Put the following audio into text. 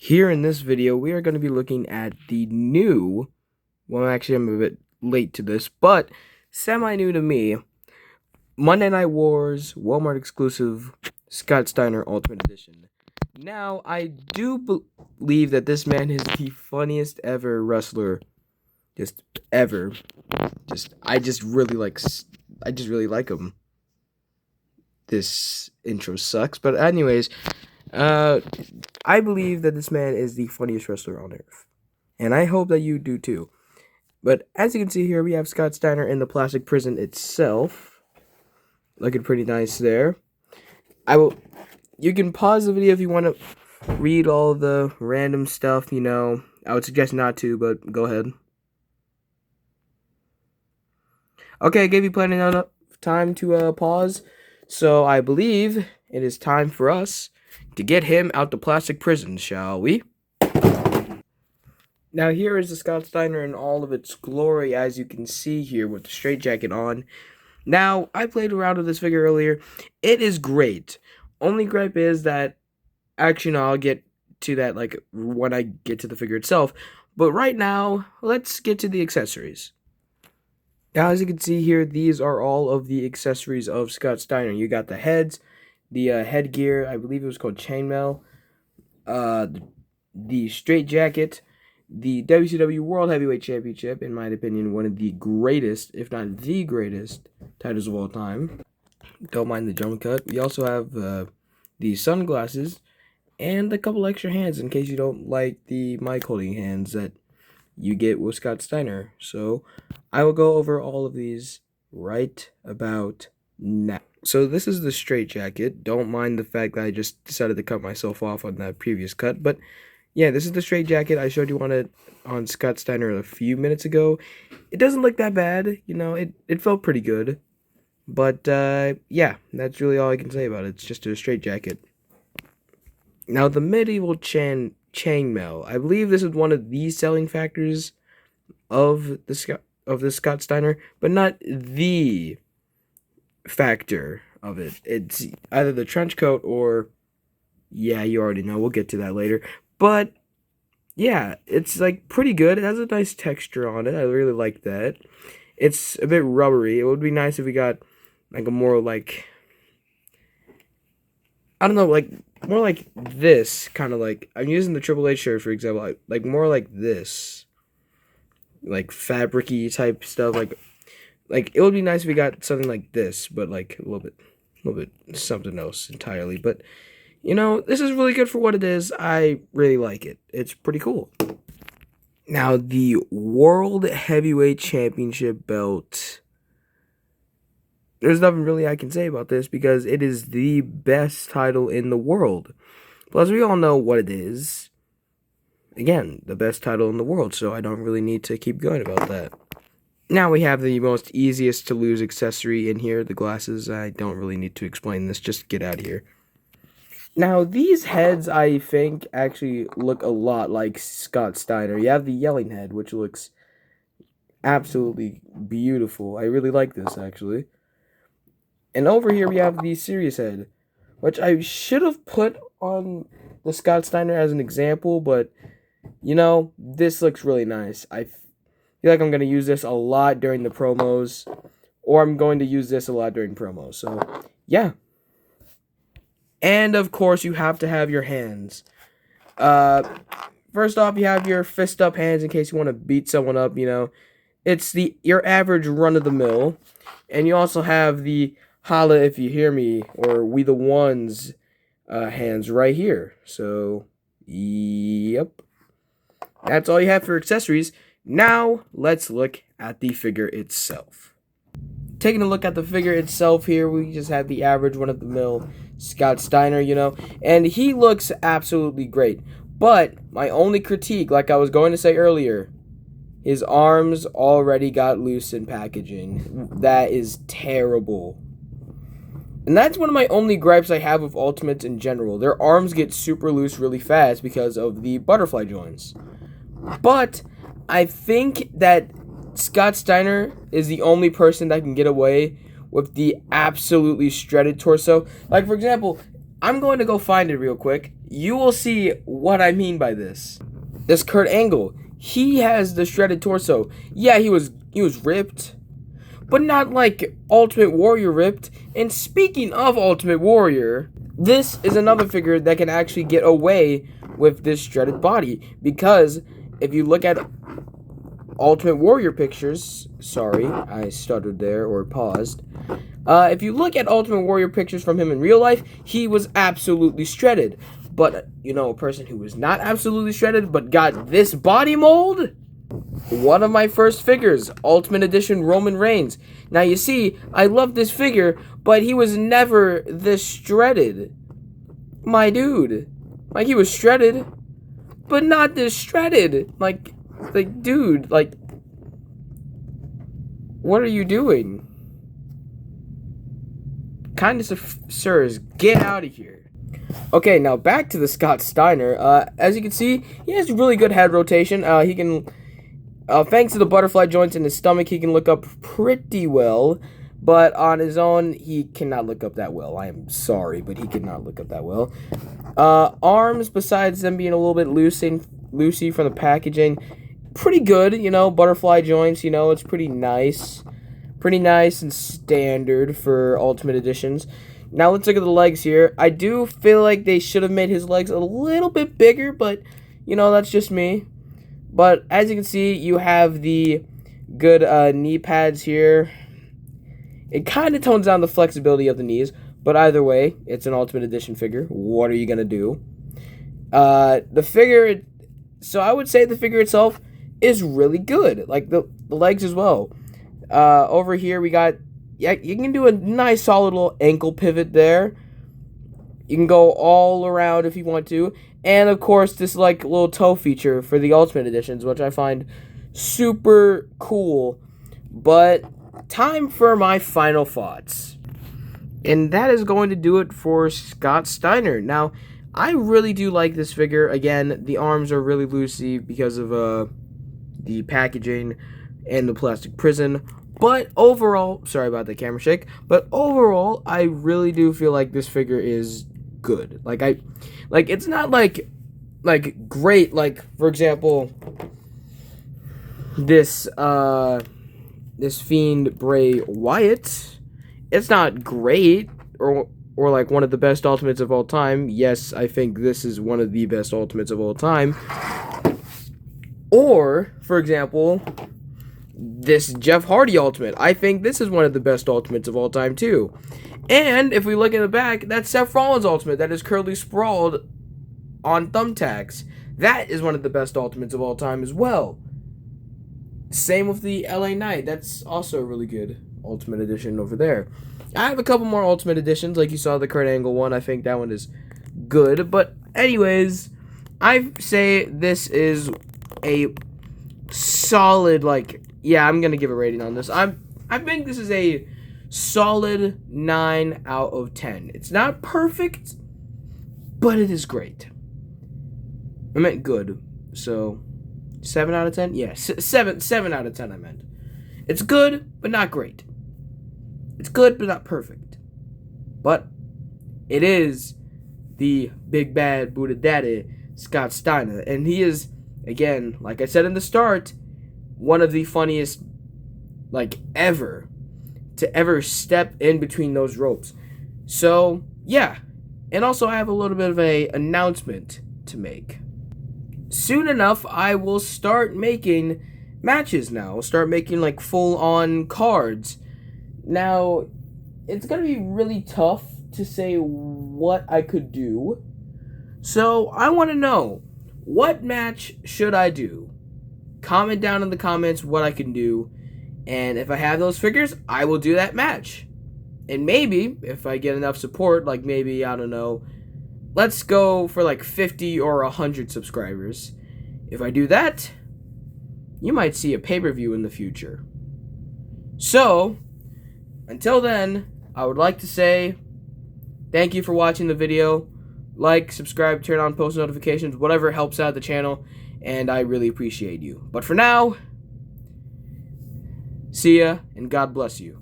Here in this video, we are going to be looking at the new, well, actually, I'm a bit late to this, but semi-new to me, Monday Night Wars Walmart exclusive Scott Steiner Ultimate Edition. Now, I do believe that this man is the funniest ever wrestler, just ever. I just really like him. This intro sucks, but anyways, I believe that this man is the funniest wrestler on earth. And I hope that you do too. But as you can see here, we have Scott Steiner in the plastic prison itself. Looking pretty nice there. You can pause the video if you want to read all the random stuff, I would suggest not to, but go ahead. Okay, I gave you plenty enough time to pause. So I believe it is time for us to get him out the plastic prison, shall we? Now here is the Scott Steiner in all of its glory, as you can see here with the straitjacket on. Now, I played around with this figure earlier. It is great. Only gripe is that, actually no, I'll get to that when I get to the figure itself. But right now, let's get to the accessories. Now, as you can see here, these are all of the accessories of Scott Steiner. You got the heads, the headgear, I believe it was called chainmail, the straitjacket, the WCW World Heavyweight Championship, in my opinion, one of the greatest, if not the greatest, titles of all time. Don't mind the jump cut. We also have the sunglasses and a couple extra hands in case you don't like the mic holding hands that you get with Scott Steiner. So I will go over all of these right about now. So this is the straitjacket. Don't mind the fact that I just decided to cut myself off on that previous cut, but yeah, this is the straitjacket. I showed you on Scott Steiner a few minutes ago. It doesn't look that bad, it felt pretty good. But yeah, that's really all I can say about it. It's just a straitjacket. Now the medieval chainmail. I believe this is one of the selling factors of the Scott Steiner, but not the factor of it. It's either the trench coat or, yeah, you already know. We'll get to that later. But yeah, it's pretty good. It has a nice texture on it. I really like that. It's a bit rubbery. It would be nice if we got a more I don't know, more like this, kind of I'm using the Triple H shirt, for example, more like this, fabric-y type stuff, it would be nice if we got something like this, but a little bit something else entirely. But this is really good for what it is. I really like it. It's pretty cool. Now the World Heavyweight Championship belt. There's nothing really I can say about this because it is the best title in the world. Plus, we all know what it is. Again, the best title in the world, so I don't really need to keep going about that. Now we have the most easiest to lose accessory in here, the glasses. I don't really need to explain this, just get out of here. Now, these heads, I think, actually look a lot like Scott Steiner. You have the yelling head, which looks absolutely beautiful. I really like this, actually. And over here we have the serious head, which I should have put on the Scott Steiner as an example, but, this looks really nice. I feel like I'm going to use this a lot during the promos, or I'm going to use this a lot during promos, so, yeah. And, of course, you have to have your hands. First off, you have your fist-up hands in case you want to beat someone up, It's your average run-of-the-mill. And you also have the holla if you hear me, or we the ones hands right here. So, yep. That's all you have for accessories. Now, let's look at the figure itself. Taking a look at the figure itself here, we just have the average run-of-the-mill Scott Steiner, and he looks absolutely great. But my only critique, like I was going to say earlier, his arms already got loose in packaging. That is terrible. And that's one of my only gripes I have with Ultimates in general. Their arms get super loose really fast because of the butterfly joints. But I think that Scott Steiner is the only person that can get away with the absolutely shredded torso. For example, I'm going to go find it real quick. You will see what I mean by this. This Kurt Angle, he has the shredded torso. Yeah, he was ripped, but not like Ultimate Warrior ripped. And speaking of Ultimate Warrior, this is another figure that can actually get away with this shredded body, because if you look at Ultimate Warrior pictures, sorry, I stuttered there or paused. If you look at Ultimate Warrior pictures from him in real life, he was absolutely shredded. But, you know, a person who was not absolutely shredded but got this body mold? One of my first figures, Ultimate Edition Roman Reigns. Now, you see, I love this figure, but he was never this shredded. My dude. Like, he was shredded, but not this shredded. Like, dude, like, what are you doing? Kindness of sirs, get out of here. Okay, now back to the Scott Steiner. As you can see, he has really good head rotation. He can, thanks to the butterfly joints in his stomach, he can look up pretty well. But on his own, he cannot look up that well. I am sorry, but he cannot look up that well. Arms, besides them being a little bit loosey from the packaging, pretty good, you know, butterfly joints, you know, it's pretty nice. Pretty nice and standard for Ultimate Editions. Now let's look at the legs here. I do feel like they should have made his legs a little bit bigger, but, you know, that's just me. But as you can see, you have the good knee pads here. It kind of tones down the flexibility of the knees, but either way, it's an Ultimate Edition figure. What are you going to do? The figure, so I would say the figure itself is really good. Like the legs as well. Over here we got, yeah, you can do a nice solid little ankle pivot there. You can go all around if you want to. And of course, this like little toe feature for the Ultimate Editions, which I find super cool. But time for my final thoughts. And that is going to do it for Scott Steiner. Now, I really do like this figure. Again, the arms are really loosey because of the packaging and the plastic prison. But overall, sorry about the camera shake, but overall, I really do feel like this figure is good. Like it's not like great, like for example, this Fiend Bray Wyatt. It's not great or like one of the best Ultimates of all time. Yes, I think this is one of the best Ultimates of all time. Or, for example, this Jeff Hardy Ultimate. I think this is one of the best Ultimates of all time, too. And, if we look in the back, that's Seth Rollins Ultimate that is currently sprawled on thumbtacks. That is one of the best Ultimates of all time as well. Same with the LA Knight. That's also a really good Ultimate Edition over there. I have a couple more Ultimate Editions, like you saw the Kurt Angle one. I think that one is good. But, anyways, I say this is a solid, like, yeah, I'm gonna give a rating on this. I think this is a solid 9 out of 10. It's not perfect, but it is great. I meant good, so 7 out of 10. Yeah, 7 out of 10. I meant it's good, but not great. It's good, but not perfect. But it is the big bad Buddha Daddy Scott Steiner, and he is, again, like I said in the start, one of the funniest, like, ever, to ever step in between those ropes. So, yeah. And also, I have a little bit of a announcement to make. Soon enough, I will start making matches now. I'll start making, like, full-on cards. Now, it's going to be really tough to say what I could do. So, I want to know, what match should I do? Comment down in the comments what I can do, and if I have those figures, I will do that match. And maybe, if I get enough support, like maybe, I don't know, let's go for like 50 or 100 subscribers. If I do that, you might see a pay-per-view in the future. So, until then, I would like to say thank you for watching the video. Like, subscribe, turn on post notifications, whatever helps out the channel, and I really appreciate you. But for now, see ya, and God bless you.